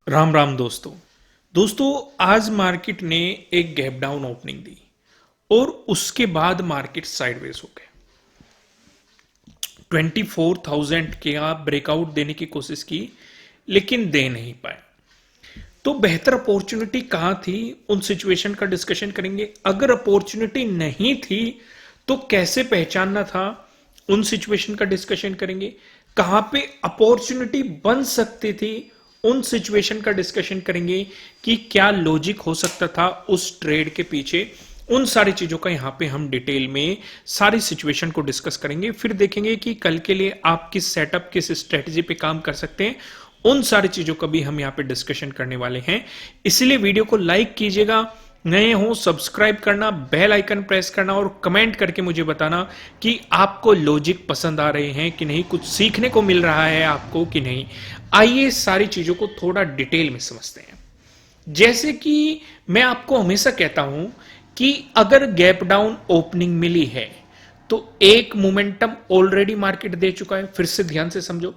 राम राम दोस्तों। आज मार्केट ने एक गैप डाउन ओपनिंग दी और उसके बाद मार्केट साइडवेज हो गया। 24,000 के आप ब्रेकआउट देने की कोशिश की लेकिन दे नहीं पाए। तो बेहतर अपॉर्चुनिटी कहां थी, उन सिचुएशन का डिस्कशन करेंगे। अगर अपॉर्चुनिटी नहीं थी तो कैसे पहचानना था, उन सिचुएशन का डिस्कशन करेंगे। कहां पे अपॉर्चुनिटी बन सकती थी, उन सिचुएशन का डिस्कशन करेंगे कि क्या लॉजिक हो सकता था उस ट्रेड के पीछे। उन सारी चीजों का यहां पे हम डिटेल में सारी सिचुएशन को डिस्कस करेंगे। फिर देखेंगे कि कल के लिए आप किस सेटअप, किस स्ट्रेटजी पे काम कर सकते हैं। उन सारी चीजों का भी हम यहां पे डिस्कशन करने वाले हैं। इसलिए वीडियो को लाइक कीजिएगा, नए हो सब्सक्राइब करना, बेल आइकन प्रेस करना और कमेंट करके मुझे बताना कि आपको लॉजिक पसंद आ रहे हैं कि नहीं, कुछ सीखने को मिल रहा है आपको कि नहीं। आइए सारी चीजों को थोड़ा डिटेल में समझते हैं। जैसे कि मैं आपको हमेशा कहता हूं कि अगर गैप डाउन ओपनिंग मिली है तो एक मोमेंटम ऑलरेडी मार्केट दे चुका है। फिर से ध्यान से समझो,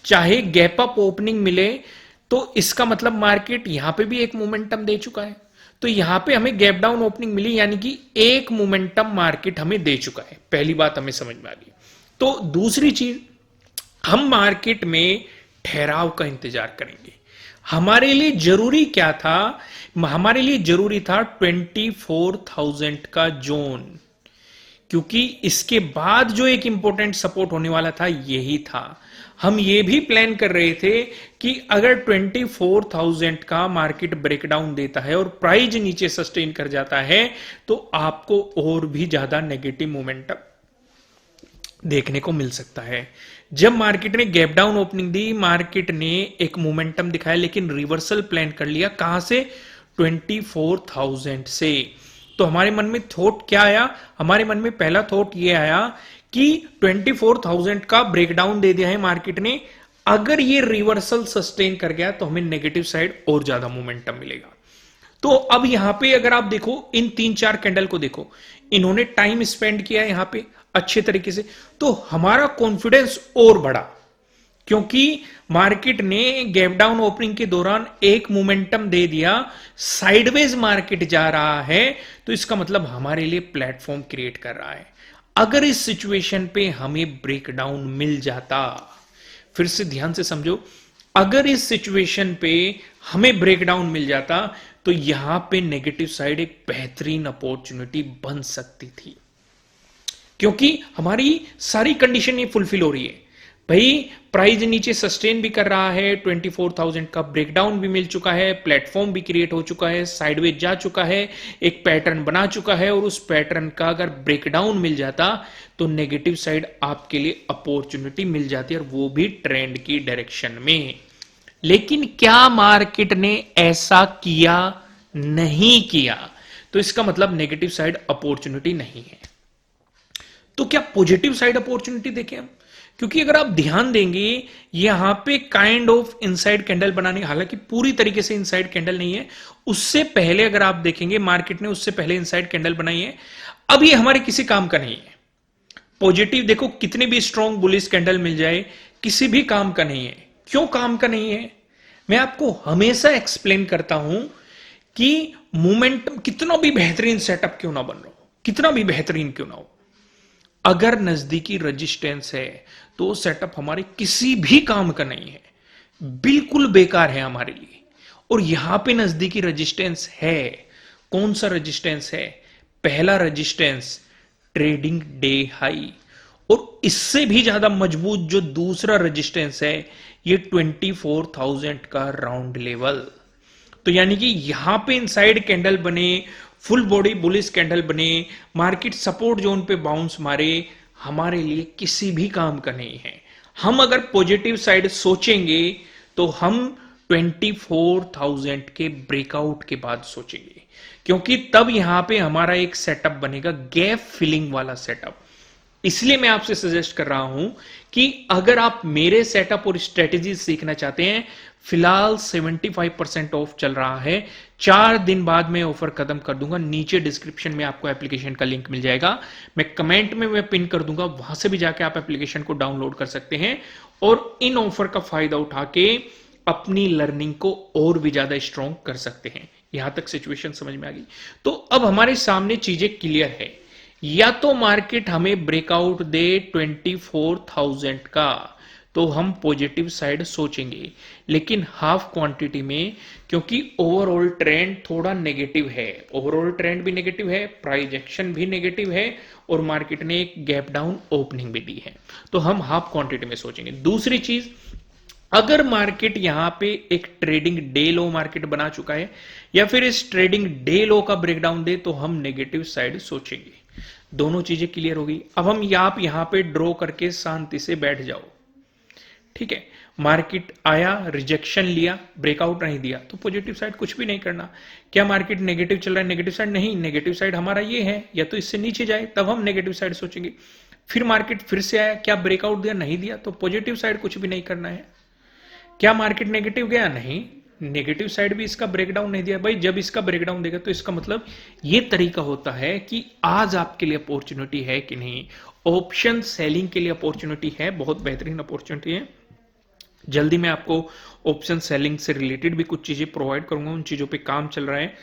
चाहे गैप अप ओपनिंग मिले तो इसका मतलब मार्केट यहां पे भी एक मोमेंटम दे चुका है। तो यहां पे हमें गैप डाउन ओपनिंग मिली यानी कि एक मोमेंटम मार्केट हमें दे चुका है। पहली बात हमें समझ में आ गई। तो दूसरी चीज, हम मार्केट में ठहराव का इंतजार करेंगे। हमारे लिए जरूरी क्या था, हमारे लिए जरूरी था 24,000 का जोन, क्योंकि इसके बाद जो एक इंपॉर्टेंट सपोर्ट होने वाला था यही था। हम ये भी प्लान कर रहे थे कि अगर 24,000 का मार्केट ब्रेकडाउन देता है और प्राइस नीचे सस्टेन कर जाता है तो आपको और भी ज्यादा नेगेटिव मोमेंटम देखने को मिल सकता है। जब मार्केट ने गैप डाउन ओपनिंग दी, मार्केट ने एक मोमेंटम दिखाया लेकिन रिवर्सल प्लान कर लिया। कहां से? 24,000 से। तो हमारे मन में थॉट क्या आया? हमारे मन में पहला थॉट ये आया कि 24,000 का ब्रेकडाउन दे दिया है मार्केट ने, अगर ये रिवर्सल सस्टेन कर गया तो हमें नेगेटिव साइड और ज्यादा मोमेंटम मिलेगा। तो अब यहां पे अगर आप देखो, इन 3-4 कैंडल को देखो, इन्होंने टाइम स्पेंड किया यहां पे अच्छे तरीके से, तो हमारा कॉन्फिडेंस और बढ़ा। क्योंकि मार्केट ने गैप डाउन ओपनिंग के दौरान एक मोमेंटम दे दिया, साइडवेज मार्केट जा रहा है, तो इसका मतलब हमारे लिए प्लेटफॉर्म क्रिएट कर रहा है। अगर इस सिचुएशन पे हमें ब्रेकडाउन मिल जाता, फिर से ध्यान से समझो, अगर इस सिचुएशन पे हमें ब्रेकडाउन मिल जाता तो यहां पे नेगेटिव साइड एक बेहतरीन अपॉर्चुनिटी बन सकती थी, क्योंकि हमारी सारी कंडीशन ये फुलफिल हो रही है। भाई, प्राइस नीचे सस्टेन भी कर रहा है, 24,000 का ब्रेकडाउन भी मिल चुका है, प्लेटफॉर्म भी क्रिएट हो चुका है, साइडवेज जा चुका है, एक पैटर्न बना चुका है, और उस पैटर्न का अगर ब्रेकडाउन मिल जाता तो नेगेटिव साइड आपके लिए अपॉर्चुनिटी मिल जाती है, और वो भी ट्रेंड की डायरेक्शन में। लेकिन क्या मार्केट ने ऐसा किया? नहीं किया। तो इसका मतलब नेगेटिव साइड अपॉर्चुनिटी नहीं है। तो क्या पॉजिटिव साइड अपॉर्चुनिटी देखें हम? क्योंकि अगर आप ध्यान देंगे, यहां पे काइंड ऑफ इनसाइड कैंडल बनाने, हालांकि पूरी तरीके से इनसाइड कैंडल नहीं है, उससे पहले अगर आप देखेंगे मार्केट ने उससे पहले इनसाइड कैंडल बनाई है। अब ये हमारे किसी काम का नहीं है। पॉजिटिव देखो, कितनी भी स्ट्रॉन्ग बुलिश कैंडल मिल जाए, किसी भी काम का नहीं है। क्यों काम का नहीं है? मैं आपको हमेशा एक्सप्लेन करता हूं कि मोमेंटम कितना भी बेहतरीन सेटअप क्यों ना बन रहा हो, कितना भी बेहतरीन क्यों ना हो, अगर नजदीकी रेजिस्टेंस है तो सेटअप हमारे किसी भी काम का नहीं है, बिल्कुल बेकार है हमारे लिए। और यहां पे नजदीकी रेजिस्टेंस है। कौन सा रेजिस्टेंस है? पहला रेजिस्टेंस ट्रेडिंग डे हाई, और इससे भी ज्यादा मजबूत जो दूसरा रेजिस्टेंस है, ये 24,000 का राउंड लेवल। तो यानी कि यहां पे इनसाइड कैंडल बने, फुल बॉडी बुलिश कैंडल बने, मार्केट सपोर्ट जोन पे बाउंस मारे, हमारे लिए किसी भी काम का नहीं है। हम अगर पॉजिटिव साइड सोचेंगे तो हम 24,000 के ब्रेकआउट के बाद सोचेंगे, क्योंकि तब यहां पे हमारा एक सेटअप बनेगा, गैप फिलिंग वाला सेटअप। इसलिए मैं आपसे सजेस्ट कर रहा हूं कि अगर आप मेरे सेटअप और स्ट्रेटेजी सीखना चाहते हैं, फिलहाल 75% ऑफ चल रहा है। 4 दिन बाद मैं ऑफर खत्म कर दूंगा। नीचे डिस्क्रिप्शन में आपको एप्लीकेशन का लिंक मिल जाएगा, मैं कमेंट में मैं पिन कर दूंगा, वहां से भी जाके आप एप्लीकेशन को डाउनलोड कर सकते हैं और इन ऑफर का फायदा उठा के अपनी लर्निंग को और भी ज्यादा स्ट्रॉन्ग कर सकते हैं। यहां तक सिचुएशन समझ में आ गई। तो अब हमारे सामने चीजें क्लियर है, या तो मार्केट हमें ब्रेकआउट दे 24,000 का तो हम पॉजिटिव साइड सोचेंगे, लेकिन हाफ क्वांटिटी में, क्योंकि ओवरऑल ट्रेंड थोड़ा नेगेटिव है, ओवरऑल ट्रेंड भी नेगेटिव है, प्राइस एक्शन भी नेगेटिव है, और मार्केट ने एक गैप डाउन ओपनिंग भी दी है, तो हम हाफ क्वांटिटी में सोचेंगे। दूसरी चीज, अगर मार्केट यहां पे एक ट्रेडिंग डे लो मार्केट बना चुका है या फिर इस ट्रेडिंग डे लो का ब्रेकडाउन दे तो हम नेगेटिव साइड सोचेंगे। दोनों चीजें क्लियर हो गई। अब हम आप यहां पे ड्रॉ करके शांति से बैठ जाओ, ठीक है। मार्केट आया, रिजेक्शन लिया, ब्रेकआउट नहीं दिया तो पॉजिटिव साइड कुछ भी नहीं करना। क्या मार्केट नेगेटिव चल रहा है? नेगेटिव साइड नहीं, नेगेटिव साइड हमारा ये है, या तो इससे नीचे जाए तब हम नेगेटिव साइड सोचेंगे। फिर मार्केट फिर से आया, क्या ब्रेकआउट दिया? नहीं दिया तो पॉजिटिव साइड कुछ भी नहीं करना है। क्या मार्केट नेगेटिव गया? नहीं, नेगेटिव साइड भी इसका ब्रेकडाउन नहीं दिया। भाई जब इसका ब्रेकडाउन देगा तो इसका मतलब ये तरीका होता है कि आज आपके लिए अपॉर्चुनिटी है कि नहीं। ऑप्शन सेलिंग के लिए अपॉर्चुनिटी है, बहुत बेहतरीन अपॉर्चुनिटी है। जल्दी मैं आपको ऑप्शन सेलिंग से रिलेटेड भी कुछ चीजें प्रोवाइड करूंगा, उन चीजों पे काम चल रहा है,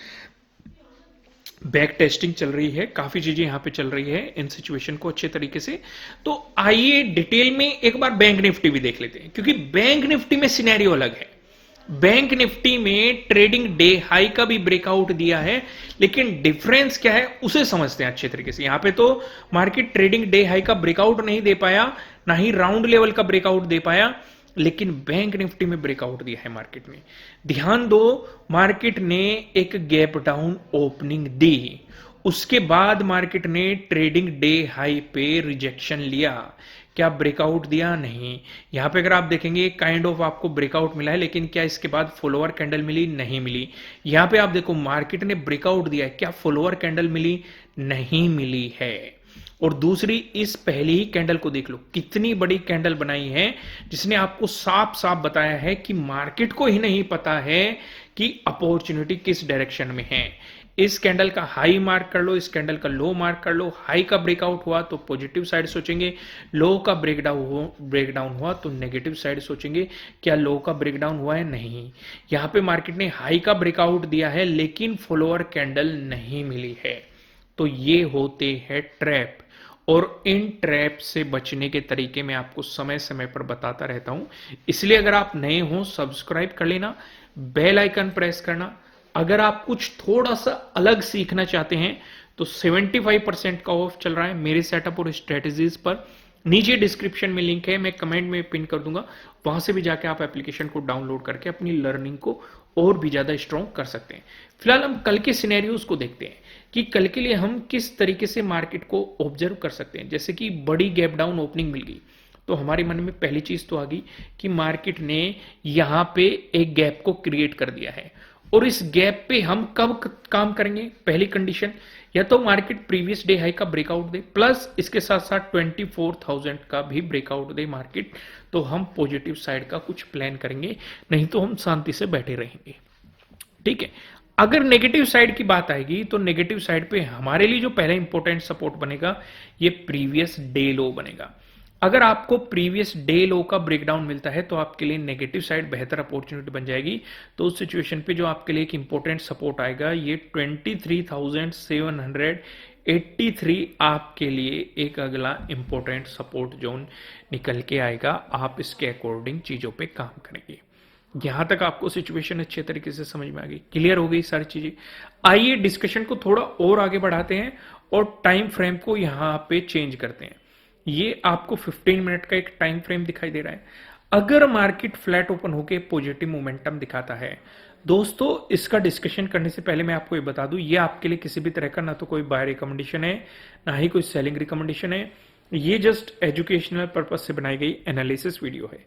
बैक टेस्टिंग चल रही है, काफी चीजें यहां पे चल रही है इन सिचुएशन को अच्छे तरीके से। तो आइए डिटेल में एक बार बैंक निफ्टी भी देख लेते हैं, क्योंकि बैंक निफ्टी में सिनेरियो अलग है। बैंक निफ्टी में ट्रेडिंग डे हाई का भी ब्रेकआउट दिया है, लेकिन डिफरेंस क्या है उसे समझते हैं अच्छे तरीके से। यहां पे तो मार्केट ट्रेडिंग डे हाई का ब्रेकआउट नहीं दे पाया, ना ही राउंड लेवल का ब्रेकआउट दे पाया, लेकिन बैंक निफ्टी में ब्रेकआउट दिया है मार्केट ने। ध्यान दो, मार्केट ने एक गैप डाउन ओपनिंग दी, उसके बाद मार्केट ने ट्रेडिंग डे हाई पे रिजेक्शन लिया। क्या ब्रेकआउट दिया? नहीं। यहां पे अगर आप देखेंगे काइंड ऑफ आपको ब्रेकआउट मिला है, लेकिन क्या इसके बाद फॉलोअर कैंडल मिली? नहीं मिली। यहां पे आप देखो मार्केट ने ब्रेकआउट दिया है, क्या फॉलोअर कैंडल मिली? नहीं मिली है। और दूसरी, इस पहली ही कैंडल को देख लो, कितनी बड़ी कैंडल बनाई है, जिसने आपको साफ साफ बताया है कि मार्केट को ही नहीं पता है कि अपॉर्चुनिटी किस डायरेक्शन में है। इस कैंडल का हाई मार्क कर लो, इस कैंडल का लो मार्क कर लो। हाई का ब्रेकआउट हुआ तो पॉजिटिव साइड सोचेंगे, लो का ब्रेकडाउन हुआ तो नेगेटिव साइड सोचेंगे। क्या लो का ब्रेकडाउन हुआ है? नहीं। यहां पे मार्केट ने हाई का ब्रेकआउट दिया है, लेकिन फॉलोअर कैंडल नहीं मिली है। तो ये होते हैं ट्रैप, और इन ट्रैप से बचने के तरीके मैं आपको समय समय पर बताता रहता हूं। इसलिए अगर आप नए हो सब्सक्राइब कर लेना, बेल आइकन प्रेस करना। अगर आप कुछ थोड़ा सा अलग सीखना चाहते हैं तो 75% का ऑफ चल रहा है मेरे सेटअप और स्ट्रेटेजीज पर। नीचे डिस्क्रिप्शन में लिंक है, मैं कमेंट में पिन कर दूंगा, वहां से भी जाके आप एप्लीकेशन को डाउनलोड करके अपनी लर्निंग को और भी ज्यादा स्ट्रॉन्ग कर सकते हैं। फिलहाल हम कल के सिनेरियोज को देखते हैं कि कल के लिए हम किस तरीके से मार्केट को ऑब्जर्व कर सकते हैं। जैसे कि बड़ी गैप डाउन ओपनिंग मिल गई तो हमारे मन में पहली चीज तो आ गई कि मार्केट ने यहां पे एक गैप को क्रिएट कर दिया है, और इस गैप पे हम कब काम करेंगे? पहली कंडीशन, या तो मार्केट प्रीवियस डे हाई का ब्रेकआउट दे, प्लस इसके साथ साथ 24,000 का भी ब्रेकआउट दे मार्केट, तो हम पॉजिटिव साइड का कुछ प्लान करेंगे, नहीं तो हम शांति से बैठे रहेंगे। ठीक है। अगर नेगेटिव साइड की बात आएगी तो नेगेटिव साइड पे हमारे लिए जो पहला इंपॉर्टेंट सपोर्ट बनेगा ये प्रीवियस डे लो बनेगा। अगर आपको प्रीवियस डे लो का ब्रेकडाउन मिलता है तो आपके लिए नेगेटिव साइड बेहतर अपॉर्चुनिटी बन जाएगी। तो उस सिचुएशन पे जो आपके लिए एक इंपॉर्टेंट सपोर्ट आएगा ये 23,783 आपके लिए एक अगला इंपॉर्टेंट सपोर्ट जोन निकल के आएगा। आप इसके अकॉर्डिंग चीजों पे काम करेंगे। यहां तक आपको सिचुएशन अच्छे तरीके से समझ में आ गई, क्लियर हो गई सारी चीजें। आइए डिस्कशन को थोड़ा और आगे बढ़ाते हैं और टाइम फ्रेम को यहां पे चेंज करते हैं। ये आपको 15 मिनट का एक टाइम फ्रेम दिखाई दे रहा है। अगर मार्केट फ्लैट ओपन होके पॉजिटिव मोमेंटम दिखाता है, दोस्तों इसका डिस्कशन करने से पहले मैं आपको ये बता दूं, ये आपके लिए किसी भी तरह का ना तो कोई बाय रिकमेंडेशन है ना ही कोई सेलिंग रिकमेंडेशन है। ये जस्ट एजुकेशनल पर्पज से बनाई गई एनालिसिस वीडियो है।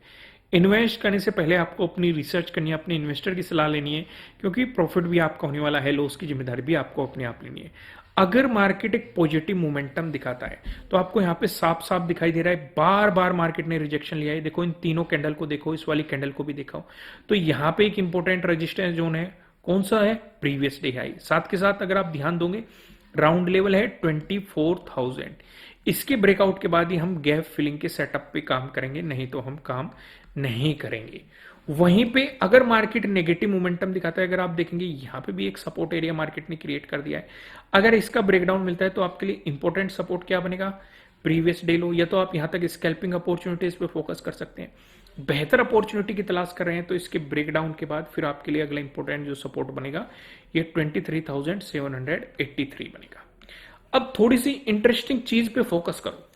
इन्वेस्ट करने से पहले आपको अपनी रिसर्च करनी है, अपने इन्वेस्टर की सलाह लेनी है, क्योंकि प्रॉफिट भी आपका होने वाला है, लॉस की जिम्मेदारी भी आपको अपने आप लेनी है। अगर मार्केट एक पॉजिटिव मोमेंटम दिखाता है तो आपको यहाँ पे साफ साफ दिखाई दे रहा है, बार बार मार्केट ने रिजेक्शन लिया है। देखो इन तीनों कैंडल को देखो, इस वाली कैंडल को भी देखो, तो यहाँ पे एक इंपॉर्टेंट रेजिस्टेंस जोन है, कौन सा है? Previous day high. साथ के साथ अगर आप ध्यान दोगे राउंड लेवल है 24,000, इसके ब्रेकआउट के बाद ही हम गैप फिलिंग के सेटअप पे काम करेंगे, नहीं तो हम काम नहीं करेंगे। वहीं पे अगर मार्केट नेगेटिव मोमेंटम दिखाता है, अगर आप देखेंगे यहां पे भी एक सपोर्ट एरिया मार्केट ने क्रिएट कर दिया है, अगर इसका ब्रेकडाउन मिलता है तो आपके लिए इंपॉर्टेंट सपोर्ट क्या बनेगा, प्रीवियस डे लो, या तो आप यहां तक स्कैल्पिंग अपॉर्चुनिटीज पे फोकस कर सकते हैं। बेहतर अपॉर्चुनिटी की तलाश कर रहे हैं तो इसके ब्रेकडाउन के बाद फिर आपके लिए अगला इंपॉर्टेंट जो सपोर्ट बनेगा ये 23,783 बनेगा। अब थोड़ी सी इंटरेस्टिंग चीज पे फोकस करो।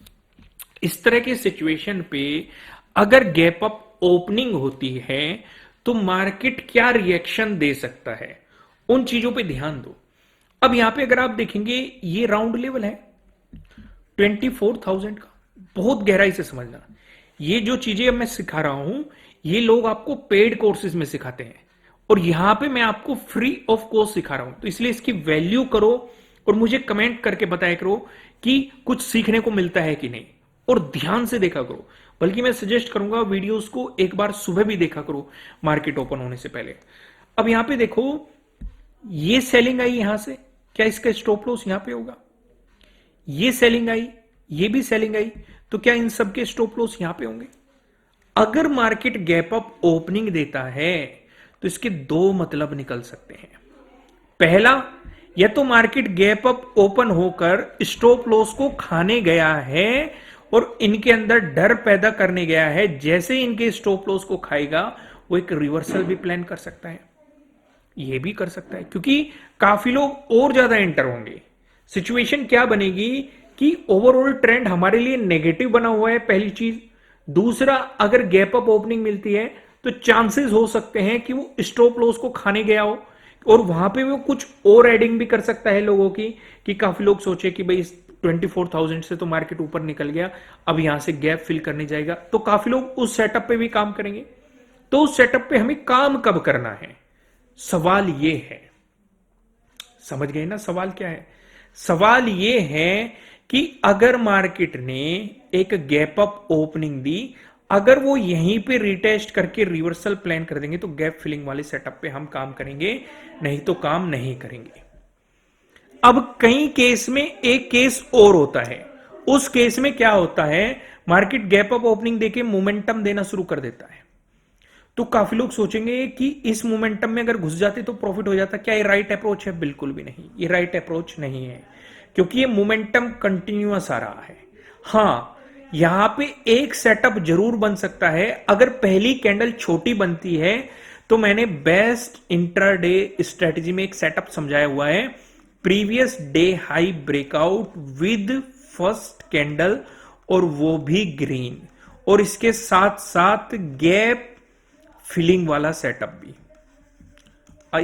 इस तरह के सिचुएशन पे अगर गैप अप ओपनिंग होती है तो मार्केट क्या रिएक्शन दे सकता है, उन चीजों पे ध्यान दो। अब यहां पे अगर आप देखेंगे ये राउंड लेवल है 24,000 का, बहुत गहराई से समझना। ये जो चीजें अब मैं सिखा रहा हूं ये लोग आपको पेड कोर्सेज में सिखाते हैं और यहां पे मैं आपको फ्री ऑफ कॉस्ट सिखा रहा हूं, तो इसलिए इसकी वैल्यू करो और मुझे कमेंट करके बताया करो कि कुछ सीखने को मिलता है कि नहीं, और ध्यान से देखा करो। बल्कि मैं सजेस्ट करूंगा वीडियोस को एक बार सुबह भी देखा करो मार्केट ओपन होने से पहले। अब यहां पे देखो ये सेलिंग आई यहां से, क्या इसका स्टॉप लॉस यहां पे होगा? ये सेलिंग आई, ये भी सेलिंग आई, तो क्या इन सब के स्टॉप लॉस यहां पे होंगे? अगर मार्केट गैप अप ओपनिंग देता है तो इसके दो मतलब निकल सकते हैं। पहला, या तो मार्केट गैप अप ओपन होकर स्टॉप लॉस को खाने गया है और इनके अंदर डर पैदा करने गया है, जैसे ही इनके स्टॉप लॉस को खाएगा वो एक रिवर्सल भी प्लान कर सकता है। ये भी कर सकता है क्योंकि काफी लोग और ज्यादा एंटर होंगे। सिचुएशन क्या बनेगी कि ओवरऑल ट्रेंड हमारे लिए नेगेटिव बना हुआ है, पहली चीज। दूसरा, अगर गैप अप ओपनिंग मिलती है तो चांसेस हो सकते हैं कि वो स्टॉप लॉस को खाने गया हो और वहां पे वो कुछ और एडिंग भी कर सकता है लोगों की, कि काफी लोग सोचे कि भाई 24,000 से तो मार्केट ऊपर निकल गया, अब यहां से गैप फिल करने जाएगा, तो काफी लोग उस सेटअप पे भी काम करेंगे। तो उस सेटअप पे हमें काम कब करना है, सवाल ये है। समझ गए ना सवाल क्या है? सवाल ये है कि अगर मार्केट ने एक गैप अप ओपनिंग दी, अगर वो यहीं पे रिटेस्ट करके रिवर्सल प्लान कर देंगे तो गैप फिलिंग वाले सेटअप पे हम काम करेंगे, नहीं तो काम नहीं करेंगे। अब कई केस में एक केस और होता है, उस केस में क्या होता है, मार्केट गैप अप ओपनिंग देके मोमेंटम देना शुरू कर देता है। तो काफी लोग सोचेंगे कि इस मोमेंटम में अगर घुस जाते तो प्रॉफिट हो जाता। क्या ये राइट अप्रोच है? बिल्कुल भी नहीं, ये राइट अप्रोच नहीं है, क्योंकि ये मोमेंटम कंटिन्यूअस आ रहा है। हां, यहां पे एक सेटअप जरूर बन सकता है, अगर पहली कैंडल छोटी बनती है तो मैंने बेस्ट इंट्राडे स्ट्रेटजी में एक सेटअप समझाया हुआ है, previous day high breakout with first candle और वो भी ग्रीन, और इसके साथ साथ गैप फिलिंग वाला सेटअप भी।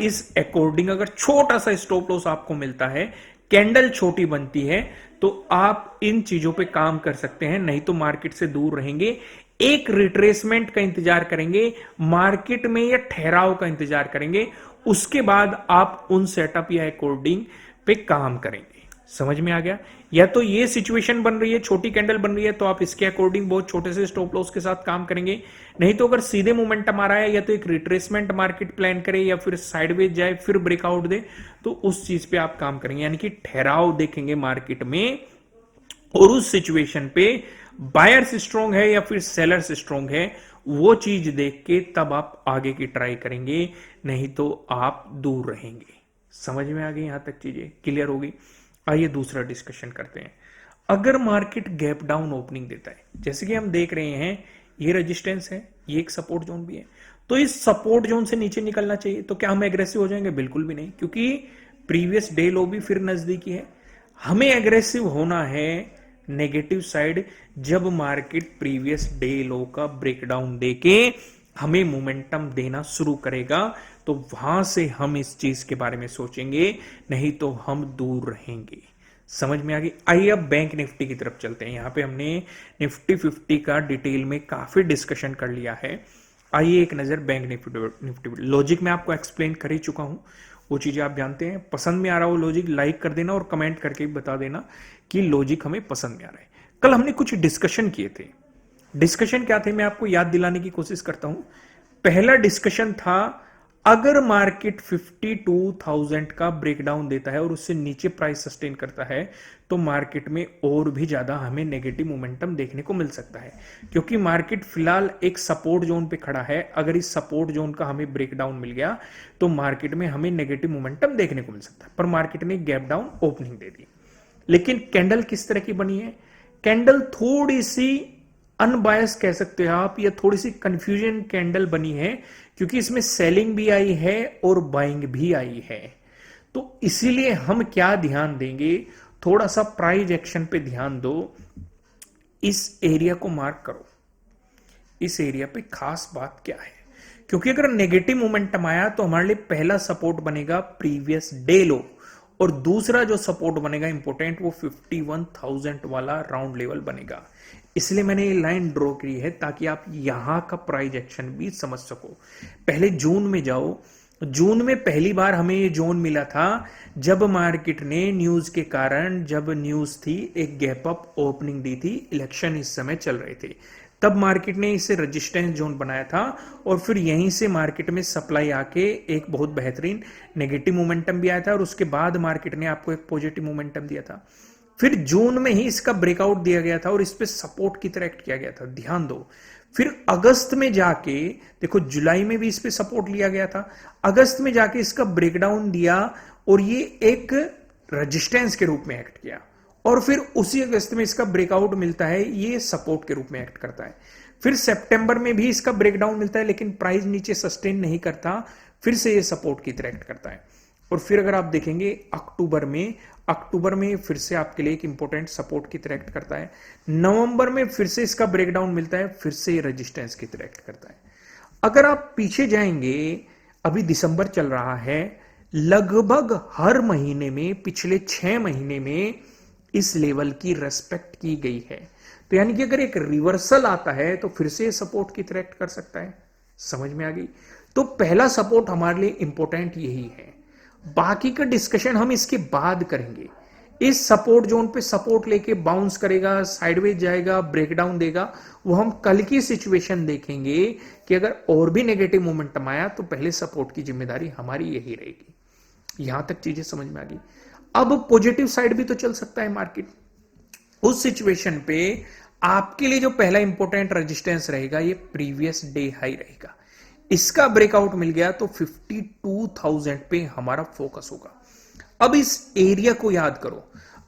इस अकॉर्डिंग अगर छोटा सा स्टॉप लॉस आपको मिलता है, कैंडल छोटी बनती है, तो आप इन चीजों पे काम कर सकते हैं, नहीं तो मार्केट से दूर रहेंगे। एक रिट्रेसमेंट का इंतजार करेंगे, मार्केट में या ठहराव का इंतजार करेंगे, उसके बाद आप उन सेटअप या अकॉर्डिंग पे काम करेंगे। समझ में आ गया? या तो ये सिचुएशन बन रही है, छोटी कैंडल बन रही है, तो आप इसके अकॉर्डिंग बहुत छोटे से स्टॉप लॉस के साथ काम करेंगे। नहीं तो अगर सीधे मोमेंटम आ रहा है, या तो एक रिट्रेसमेंट मार्केट प्लान करे या फिर साइडवेज जाए फिर ब्रेकआउट दे, तो उस चीज पे आप काम करेंगे, यानी कि ठहराव देखेंगे मार्केट में, और उस सिचुएशन पे बायर्स स्ट्रॉन्ग है या फिर सेलर्स स्ट्रॉन्ग है, वो चीज देख के तब आप आगे की ट्राई करेंगे, नहीं तो आप दूर रहेंगे। समझ में आ गई? यहां तक चीजें क्लियर होगी? आइए दूसरा डिस्कशन करते हैं। अगर मार्केट गैप डाउन ओपनिंग देता है, जैसे कि हम देख रहे हैं ये रेजिस्टेंस है, ये एक सपोर्ट जोन भी है, तो इस सपोर्ट जोन से नीचे निकलना चाहिए। तो क्या हम एग्रेसिव हो जाएंगे? बिल्कुल भी नहीं, क्योंकि प्रीवियस डे लो भी फिर नजदीकी है। हमें एग्रेसिव होना है नेगेटिव साइड, जब मार्केट प्रीवियस डे लो का ब्रेकडाउन देके हमें मोमेंटम देना शुरू करेगा, तो वहां से हम इस चीज के बारे में सोचेंगे, नहीं तो हम दूर रहेंगे। समझ में आ गई? आइए अब बैंक निफ्टी की तरफ चलते हैं। यहां पे हमने निफ्टी 50 का डिटेल में काफी डिस्कशन कर लिया है। आइए एक नजर बैंक निफ्टी लॉजिक में आपको एक्सप्लेन कर ही चुका हूं, वो चीजें आप जानते हैं। पसंद में आ रहा हो लॉजिक, लाइक कर देना और कमेंट करके बता देना कि लॉजिक हमें पसंद में आ रहा है। कल हमने कुछ डिस्कशन किए थे। डिस्कशन क्या थे, मैं आपको याद दिलाने की कोशिश करता हूं। पहला डिस्कशन था, अगर मार्केट 52,000 का ब्रेकडाउन देता है और उससे नीचे प्राइस सस्टेन करता है तो मार्केट में और भी ज्यादा हमें नेगेटिव मोमेंटम देखने को मिल सकता है, क्योंकि मार्केट फिलहाल एक सपोर्ट जोन पे खड़ा है। अगर इस सपोर्ट जोन का हमें ब्रेकडाउन मिल गया तो मार्केट में हमें नेगेटिव मोमेंटम देखने को मिल सकता है। पर मार्केट ने गैप डाउन ओपनिंग दे दी। लेकिन कैंडल किस तरह की बनी है? कैंडल थोड़ी सी अनबायस कह सकते हैं आप, या थोड़ी सी कंफ्यूजन कैंडल बनी है, क्योंकि इसमें सेलिंग भी आई है और बाइंग भी आई है। तो इसीलिए हम क्या ध्यान देंगे, थोड़ा सा प्राइस एक्शन पे ध्यान दो। इस एरिया को मार्क करो। इस एरिया पे खास बात क्या है? क्योंकि अगर नेगेटिव मोमेंटम आया तो हमारे लिए पहला सपोर्ट बनेगा प्रीवियस डे लो, और दूसरा जो सपोर्ट बनेगा इंपॉर्टेंट वो 51,000 वाला राउंड लेवल बनेगा। इसलिए मैंने ये लाइन ड्रॉ की है ताकि आप यहां का प्राइस एक्शन भी समझ सको। पहले जून में जाओ। जून में पहली बार हमें ये जोन मिला था जब मार्केट ने न्यूज के कारण, जब न्यूज थी, एक गैप अप ओपनिंग दी थी। इलेक्शन इस समय चल रहे थे, तब मार्केट ने इसे रेजिस्टेंस जोन बनाया था, और फिर यहीं से मार्केट में सप्लाई आके एक बहुत बेहतरीन नेगेटिव मोमेंटम भी आया था, और उसके बाद मार्केट ने आपको एक पॉजिटिव मोमेंटम दिया था। फिर जून में ही इसका ब्रेकआउट दिया गया था और इस पे सपोर्ट की तरह एक्ट किया गया था, ध्यान दो। फिर अगस्त में जाके देखो, जुलाई में भी इस पे सपोर्ट लिया गया था, अगस्त में जाके इसका ब्रेकडाउन दिया और ये एक रेजिस्टेंस के रूप में एक्ट किया, और फिर उसी अगस्त में इसका ब्रेकआउट मिलता है, ये सपोर्ट के रूप में एक्ट करता है। फिर सितंबर में भी इसका ब्रेकडाउन मिलता है, लेकिन प्राइस नीचे सस्टेन नहीं करता, फिर से ये सपोर्ट की तरह एक्ट करता है। और फिर अगर आप देखेंगे अक्टूबर में फिर से आपके लिए एक इंपॉर्टेंट सपोर्ट की तरह एक्ट करता है। नवंबर में फिर से इसका ब्रेकडाउन मिलता है, फिर से रेजिस्टेंस की तरह एक्ट करता है। अगर आप पीछे जाएंगे, अभी दिसंबर चल रहा है, लगभग हर महीने में पिछले 6 महीने में इस लेवल की रेस्पेक्ट की गई है। तो यानी कि अगर एक रिवर्सल आता है तो फिर से सपोर्ट की तरह एक्ट कर सकता है। समझ में आ गई? तो पहला सपोर्ट हमारे लिए इंपॉर्टेंट यही है। बाकी का डिस्कशन हम इसके बाद करेंगे। इस सपोर्ट जोन पे सपोर्ट लेके बाउंस करेगा, साइडवेज जाएगा, ब्रेकडाउन देगा, वो हम कल की सिचुएशन देखेंगे कि अगर और भी नेगेटिव मोमेंटम आया तो पहले सपोर्ट की जिम्मेदारी हमारी यही रहेगी। यहां तक चीजें समझ में आ गई। अब पॉजिटिव साइड भी तो चल सकता है मार्केट। उस सिचुएशन पे आपके लिए जो पहला इंपॉर्टेंट रेजिस्टेंस रहेगा, ये प्रीवियस डे हाई रहेगा। इसका ब्रेकआउट मिल गया तो 52,000 पे हमारा फोकस होगा। अब इस एरिया को याद करो।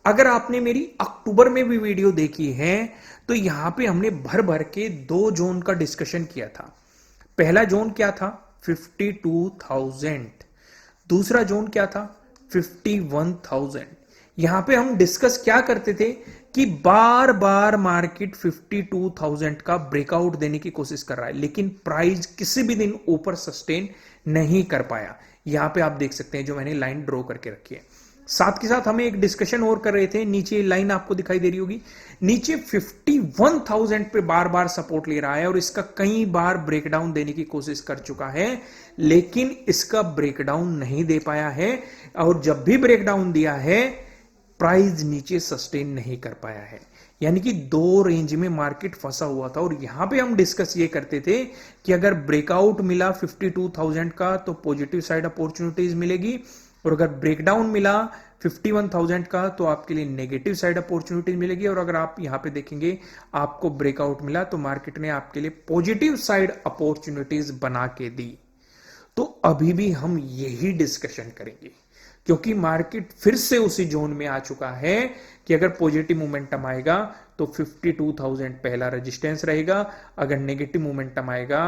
अगर आपने मेरी अक्टूबर में भी वीडियो देखी है तो यहां पे हमने भर भर के 2 जोन का डिस्कशन किया था। पहला जोन क्या था? 52,000। दूसरा जोन क्या था? 51,000। यहां पे हम डिस्कस क्या करते थे कि बार बार मार्केट 52,000 का ब्रेकआउट देने की कोशिश कर रहा है, लेकिन प्राइस किसी भी दिन ऊपर सस्टेन नहीं कर पाया। यहां पे आप देख सकते हैं जो मैंने लाइन ड्रॉ करके रखी है। साथ के साथ हमें एक डिस्कशन और कर रहे थे, नीचे लाइन आपको दिखाई दे रही होगी, नीचे 51,000 पे बार बार सपोर्ट ले रहा है और इसका कई बार ब्रेकडाउन देने की कोशिश कर चुका है, लेकिन इसका ब्रेकडाउन नहीं दे पाया है, और जब भी ब्रेकडाउन दिया है प्राइस नीचे सस्टेन नहीं कर पाया है। यानी कि 2 रेंज में मार्केट फंसा हुआ था। और यहां पे हम डिस्कस ये करते थे कि अगर ब्रेकआउट मिला 52,000 का तो पॉजिटिव साइड अपॉर्चुनिटीज मिलेगी, और अगर ब्रेकडाउन मिला 51,000 का तो आपके लिए नेगेटिव साइड अपॉर्चुनिटीज मिलेगी। और अगर आप यहां पे देखेंगे आपको ब्रेकआउट मिला तो मार्केट ने आपके लिए पॉजिटिव साइड अपॉर्चुनिटीज बना के दी। तो अभी भी हम यही डिस्कशन करेंगे, क्योंकि मार्केट फिर से उसी जोन में आ चुका है कि अगर पॉजिटिव मोमेंटम आएगा तो 52,000 पहला रेजिस्टेंस रहेगा, अगर नेगेटिव मोमेंटम आएगा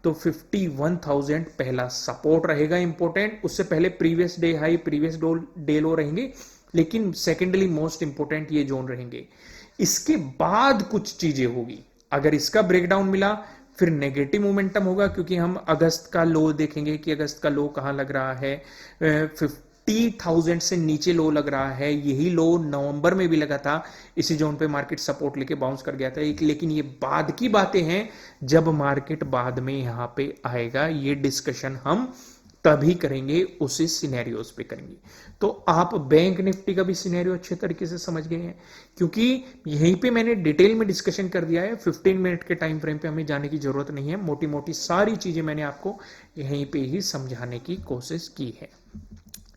तो 51,000 पहला सपोर्ट रहेगा इंपॉर्टेंट। उससे पहले previous day high, previous day लो रहेंगे, लेकिन सेकेंडली मोस्ट इंपॉर्टेंट ये जोन रहेंगे। इसके बाद कुछ चीजें होगी। अगर इसका ब्रेकडाउन मिला फिर नेगेटिव मोमेंटम होगा, क्योंकि हम अगस्त का लो देखेंगे कि अगस्त का लो कहां लग रहा है, 50,000 से नीचे लो लग रहा है। यही लो नवंबर में भी लगा था, इसी जोन पे मार्केट सपोर्ट लेके बाउंस कर गया था। लेकिन ये बाद की बातें हैं, जब मार्केट बाद में यहां पे आएगा, ये डिस्कशन हम तभी करेंगे, उसी सिनेरियोज पे करेंगे। तो आप बैंक निफ्टी का भी सिनेरियो अच्छे तरीके से समझ गए हैं, क्योंकि यहीं पे मैंने डिटेल में डिस्कशन कर दिया है। 15 मिनट के टाइम फ्रेम पे हमें जाने की जरूरत नहीं है, मोटी मोटी सारी चीजें मैंने आपको यहीं पे ही समझाने की कोशिश की है।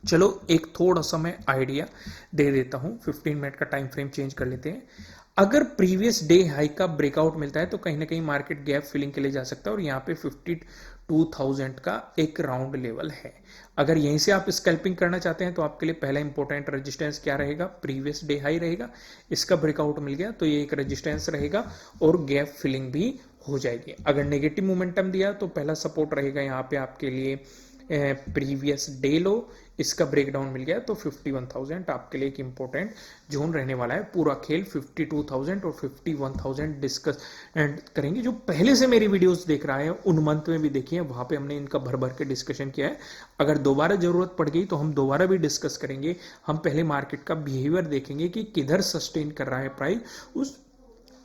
चलो एक थोड़ा सा मैं आइडिया दे देता हूं, 15 मिनट का टाइम फ्रेम चेंज कर लेते हैं। अगर प्रीवियस डे हाई का ब्रेकआउट मिलता है तो कहीं ना कहीं मार्केट गैप फिलिंग के लिए जा सकता है, और यहाँ पे 52,000 का एक राउंड लेवल है। अगर यहीं से आप स्कैल्पिंग करना चाहते हैं तो आपके लिए पहला इंपॉर्टेंट रेजिस्टेंस क्या रहेगा, प्रीवियस डे हाई रहेगा। इसका ब्रेकआउट मिल गया तो ये एक रेजिस्टेंस रहेगा और गैप फिलिंग भी हो जाएगी। अगर नेगेटिव मोमेंटम दिया तो पहला सपोर्ट रहेगा यहाँ पे आपके लिए प्रीवियस डे लो, इसका ब्रेकडाउन मिल गया तो 51,000 आपके लिए एक इंपॉर्टेंट जोन रहने वाला है। पूरा खेल 52,000 और 51,000 डिस्कस करेंगे। जो पहले से मेरी वीडियोस देख रहा है उन मंथ में भी देखिए, वहां पे हमने इनका भर भर के डिस्कशन किया है। अगर दोबारा जरूरत पड़ गई तो हम दोबारा भी डिस्कस करेंगे। हम पहले मार्केट का बिहेवियर देखेंगे कि किधर सस्टेन कर रहा है प्राइस,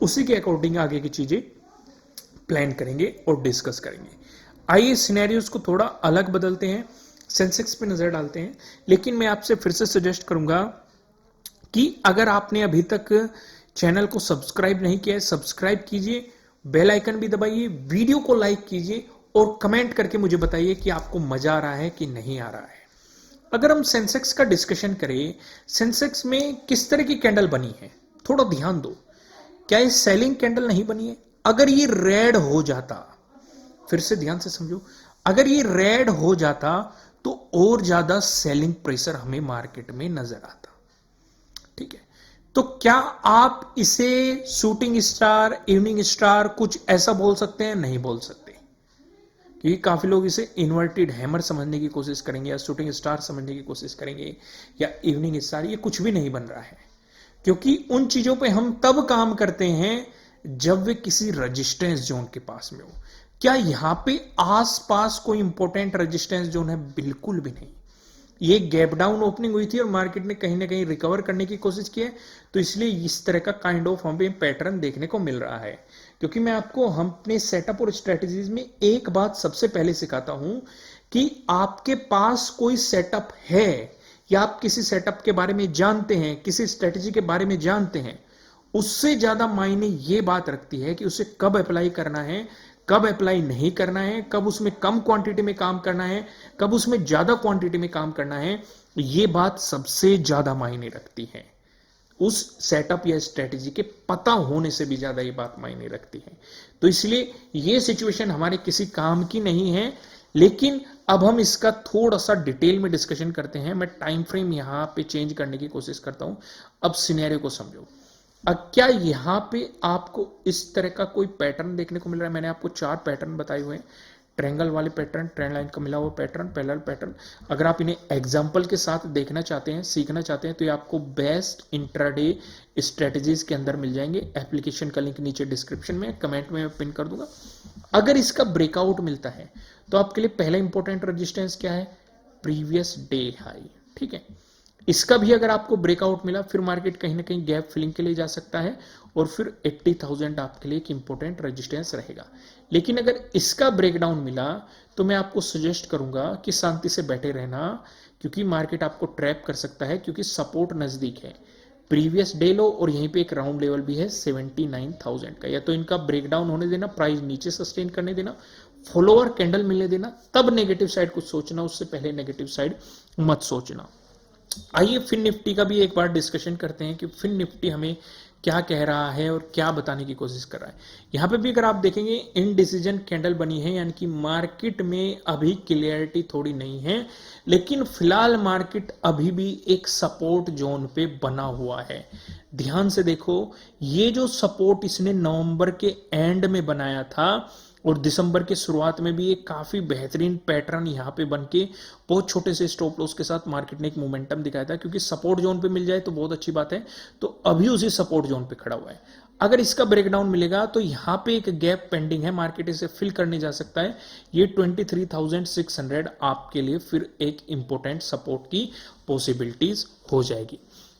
उसी के अकॉर्डिंग आगे की चीजें प्लान करेंगे और डिस्कस करेंगे। आइए सिनेरियोस को थोड़ा अलग बदलते हैं, सेंसेक्स पे नजर डालते हैं। लेकिन मैं आपसे फिर से सजेस्ट करूंगा कि अगर आपने अभी तक चैनल को सब्सक्राइब नहीं किया है, सब्सक्राइब कीजिए, बेल आइकन भी दबाइए, वीडियो को लाइक कीजिए और कमेंट करके मुझे बताइए कि आपको मजा आ रहा है कि नहीं आ रहा है। अगर हम सेंसेक्स का डिस्कशन करें, सेंसेक्स में किस तरह की कैंडल बनी है थोड़ा ध्यान दो। क्या ये सेलिंग कैंडल नहीं बनी है? अगर ये रेड हो जाता, फिर से ध्यान से समझो, अगर ये रेड हो जाता तो और ज्यादा सेलिंग प्रेशर हमें मार्केट में नजर आता। ठीक है, तो क्या आप इसे शूटिंग स्टार, इवनिंग स्टार कुछ ऐसा बोल सकते हैं? नहीं बोल सकते, क्योंकि काफी लोग इसे इन्वर्टेड हैमर समझने की कोशिश करेंगे या शूटिंग स्टार समझने की कोशिश करेंगे या इवनिंग स्टार। ये कुछ भी नहीं बन रहा है, क्योंकि उन चीजों पे हम तब काम करते हैं जब वे किसी रेजिस्टेंस जोन के पास में हो। क्या यहां पे आसपास कोई इंपॉर्टेंट रेजिस्टेंस जोन है? बिल्कुल भी नहीं। ये गैप डाउन ओपनिंग हुई थी और मार्केट ने कहीं ना कहीं रिकवर करने की कोशिश की है, तो इसलिए इस तरह का काइंड ऑफ हमें पैटर्न देखने को मिल रहा है। क्योंकि मैं आपको हम अपने सेटअप और स्ट्रेटेजीज में एक बात सबसे पहले सिखाता हूं कि आपके पास कोई सेटअप है या आप किसी सेटअप के बारे में जानते हैं, किसी स्ट्रेटेजी के बारे में जानते हैं, उससे ज्यादा मायने ये बात रखती है कि उसे कब अप्लाई करना है, कब अप्लाई नहीं करना है, कब उसमें कम क्वांटिटी में काम करना है, कब उसमें ज्यादा क्वांटिटी में काम करना है। ये बात सबसे ज्यादा मायने रखती है। उस सेटअप या स्ट्रेटेजी के पता होने से भी ज्यादा ये बात मायने रखती है। तो इसलिए ये सिचुएशन हमारे किसी काम की नहीं है। लेकिन अब हम इसका थोड़ा सा डिटेल में डिस्कशन करते हैं। मैं टाइम फ्रेम यहां पे चेंज करने की कोशिश करता हूं। अब सिनेरियो को समझो। अब क्या यहां पे आपको इस तरह का कोई पैटर्न देखने को मिल रहा है? मैंने आपको 4 पैटर्न बताए हुए हैं, ट्रायंगल वाले पैटर्न, ट्रेंड लाइन का मिला हुआ पैटर्न, पैरेलल पैटर्न। अगर आप इन्हें एग्जांपल के साथ देखना चाहते हैं, सीखना चाहते हैं, तो ये आपको बेस्ट इंट्राडे स्ट्रेटेजीज के अंदर मिल जाएंगे। एप्लीकेशन का लिंक नीचे डिस्क्रिप्शन में, कमेंट में पिन कर दूंगा। अगर इसका ब्रेकआउट मिलता है तो आपके लिए पहला इंपॉर्टेंट रेजिस्टेंस क्या है? Previous day high. ठीक है, इसका भी अगर आपको ब्रेकआउट मिला फिर मार्केट कहीं ना कहीं गैप फिलिंग के लिए जा सकता है और फिर 80,000 आपके लिए एक इंपॉर्टेंट रेजिस्टेंस रहेगा। लेकिन अगर इसका ब्रेकडाउन मिला तो मैं आपको सजेस्ट करूंगा कि शांति से बैठे रहना, क्योंकि मार्केट आपको ट्रैप कर सकता है, क्योंकि सपोर्ट नजदीक है। प्रीवियस डे लो और यहीं पे एक राउंड लेवल भी है 79,000 का। या तो इनका ब्रेकडाउन होने देना, प्राइस नीचे सस्टेन करने देना, फॉलोअर कैंडल मिलने देना, तब नेगेटिव साइड कुछ सोचना, उससे पहले नेगेटिव साइड मत सोचना। आइए फिन निफ्टी का भी एक बार डिस्कशन करते हैं कि फिन निफ्टी हमें क्या कह रहा है और क्या बताने की कोशिश कर रहा है। यहां पे भी अगर आप देखेंगे इनडिसीजन कैंडल बनी है, यानी कि मार्केट में अभी क्लियरिटी थोड़ी नहीं है, लेकिन फिलहाल मार्केट अभी भी एक सपोर्ट जोन पे बना हुआ है। ध्यान से देखो, ये जो सपोर्ट इसने नवंबर के एंड में बनाया था और दिसंबर के शुरुआत में भी एक काफी बेहतरीन पैटर्न यहां पे बनके बहुत छोटे से स्टॉप लॉस के साथ मार्केट ने एक मोमेंटम दिखाया था, क्योंकि सपोर्ट जोन पे मिल जाए तो बहुत अच्छी बात है। तो अभी उसी सपोर्ट जोन पे खड़ा हुआ है। अगर इसका ब्रेकडाउन मिलेगा तो यहां पे एक गैप पेंडिंग है, मार्केट इसे फिल करने जा सकता है। ये 23,600 आपके लिए फिर एक इंपॉर्टेंट सपोर्ट की पॉसिबिलिटीज हो जाएगी।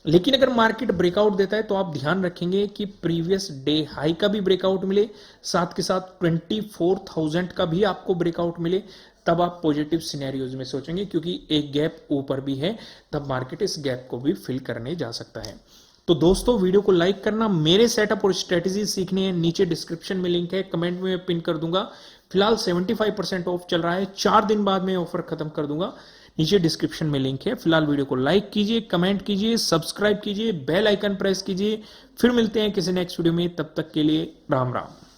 लेकिन अगर मार्केट ब्रेकआउट देता है तो आप ध्यान रखेंगे कि प्रीवियस डे हाई का भी ब्रेकआउट मिले, साथ के साथ 24,000 का भी आपको ब्रेकआउट मिले, तब आप पॉजिटिव सिनेरियोज में सोचेंगे, क्योंकि एक गैप ऊपर भी है, तब मार्केट इस गैप को भी फिल करने जा सकता है। तो दोस्तों वीडियो को लाइक करना, मेरे सेटअप और स्ट्रेटेजी सीखनी है, नीचे डिस्क्रिप्शन में लिंक है, कमेंट में पिन कर दूंगा। फिलहाल 75% ऑफ चल रहा है, 4 दिन बाद में ऑफर खत्म कर दूंगा, नीचे डिस्क्रिप्शन में लिंक है। फिलहाल वीडियो को लाइक कीजिए, कमेंट कीजिए, सब्सक्राइब कीजिए, बेल आइकन प्रेस कीजिए। फिर मिलते हैं किसी नेक्स्ट वीडियो में, तब तक के लिए राम राम।